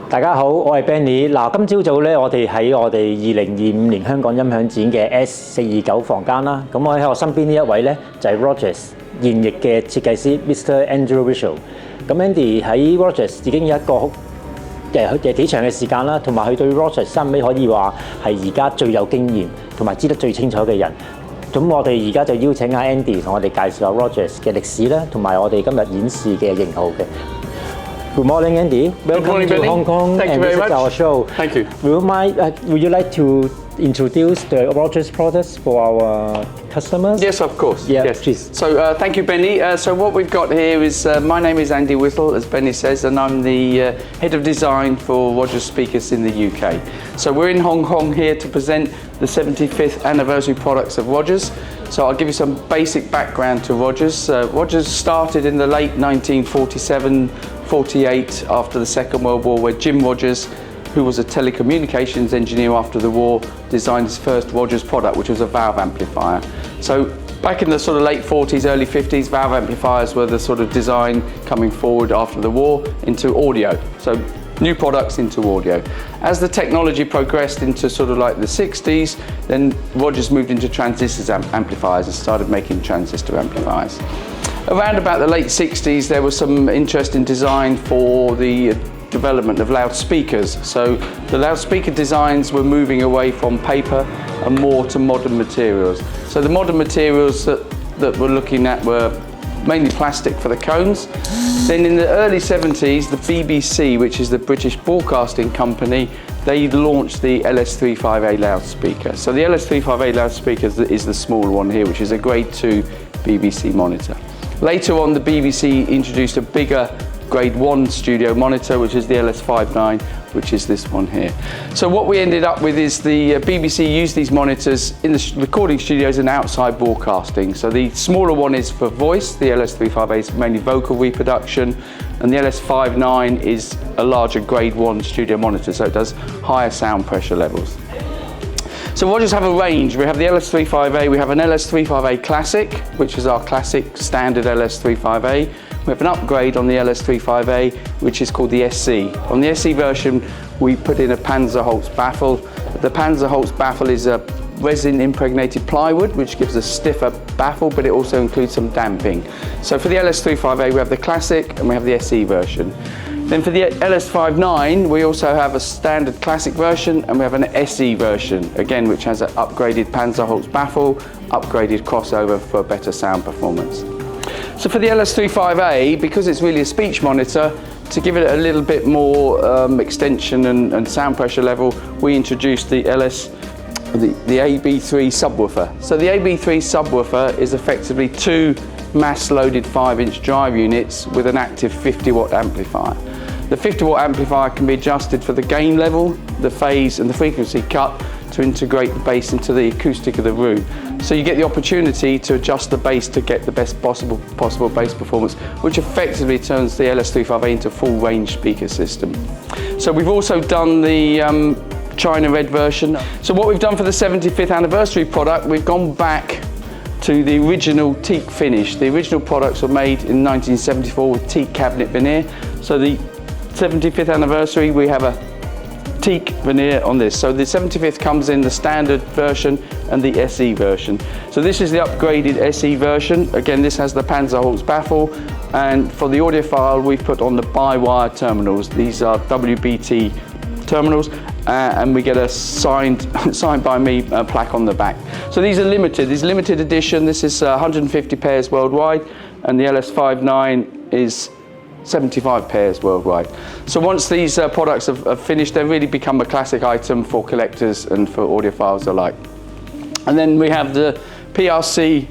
大家好，我係 Benny。今朝早咧，我哋喺我哋2025年香港音響展嘅 S429房間啦。咁我喺我身邊呢一位咧就係 Rogers 現役嘅設計師 Mr. Andy Whittle。咁 Andy 喺 Rogers 已經有一個幾長嘅時間啦，同埋佢對 Rogers 三尾可以話係而家最有經驗同埋知得最清楚嘅人。咁我哋而家就邀請阿 Andy 同我哋介紹下 Rogers 嘅歷史啦，同埋我哋今日演示嘅型號嘅。Good morning, Andy. Welcome to Hong Kong and visit our show. Thank you. Would you like to introduce the Rogers products for our customers? Yes, of course. Yeah, yes. please. So thank you, Benny. So what we've got here is, my name is Andy Whittle, as Benny says, and I'm the head of design for Rogers speakers in the UK. So we're in Hong Kong here to present the 75th anniversary products of Rogers. So I'll give you some basic background to Rogers. Rogers started in the late 1947-48 after the Second World War, where Jim Rogers, who was a telecommunications engineer after the war, designed his first Rogers product, which was a valve amplifier. So back in the sort of late 40s, early 50s, valve amplifiers were the sort of design coming forward after the war into audio. So new products into audio. As the technology progressed into sort of like the 60s, then Rogers moved into transistor amplifiers and started making transistor amplifiers. Around about the late 60s, there was some interest in design for the development of loudspeakers. So the loudspeaker designs were moving away from paper and more to modern materials. So the modern materials that we're looking at were mainly plastic for the cones. Then in the early 70s, the BBC, which is the British Broadcasting Company, they launched the LS35A loudspeaker. So the LS35A loudspeaker is the small one here, which is a grade 2 BBC monitor. Later on, the BBC introduced a bigger grade 1 studio monitor, which is the LS59, which is this one here. So what we ended up with is the BBC used these monitors in the recording studios and outside broadcasting. So the smaller one is for voice, the LS35A is mainly vocal reproduction, and the LS59 is a larger grade 1 studio monitor, so it does higher sound pressure levels. So Rogers have a range. We have the LS35A, we have an LS35A Classic, which is our classic standard LS35A. We have an upgrade on the LS35A, which is called the SC. On the SC version, we put in a Panzerholz baffle. The Panzerholz baffle is a resin impregnated plywood, which gives a stiffer baffle, but it also includes some damping. So for the LS35A, we have the Classic and we have the SE version. Then for the LS59, we also have a standard classic version and we have an SE version, again, which has an upgraded Panzerholz baffle, upgraded crossover for better sound performance. So for the LS35A, because it's really a speech monitor, to give it a little bit more extension and sound pressure level, we introduced the AB3 subwoofer. So the AB3 subwoofer is effectively two mass-loaded 5-inch drive units with an active 50-watt amplifier. The 50-watt amplifier can be adjusted for the gain level, the phase and the frequency cut to integrate the bass into the acoustic of the room. So you get the opportunity to adjust the bass to get the best possible bass performance, which effectively turns the LS35A into a full range speaker system. So we've also done the China Red version. So what we've done for the 75th anniversary product, we've gone back to the original teak finish. The original products were made in 1974 with teak cabinet veneer. So the 75th anniversary, we have a teak veneer on this. So the 75th comes in the standard version and the SE version. So this is the upgraded SE version. Again, this has the Panzerholz baffle, and for the audiophile, we've put on the bi-wire terminals. These are WBT terminals, and we get a signed by me plaque on the back. So these are limited. This is limited edition. This is 150 pairs worldwide, and the LS59 is 75 pairs worldwide. So once these products have finished, they really become a classic item for collectors and for audiophiles alike. And then we have the PRC,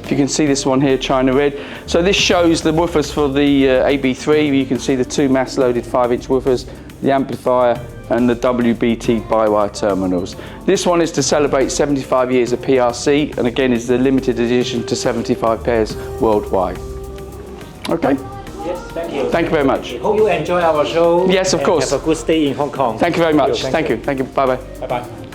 if you can see this one here, China Red. So this shows the woofers for the AB3. You can see the two mass-loaded 5-inch woofers, the amplifier and the WBT bi-wire terminals. This one is to celebrate 75 years of PRC, and again is the limited edition to 75 pairs worldwide. Okay? Yes, thank you. Thank you very much. Hope you enjoy our show. Yes, of course. Have a good stay in Hong Kong. Thank you very much. Thank you. Thank you. Bye-bye. Bye-bye.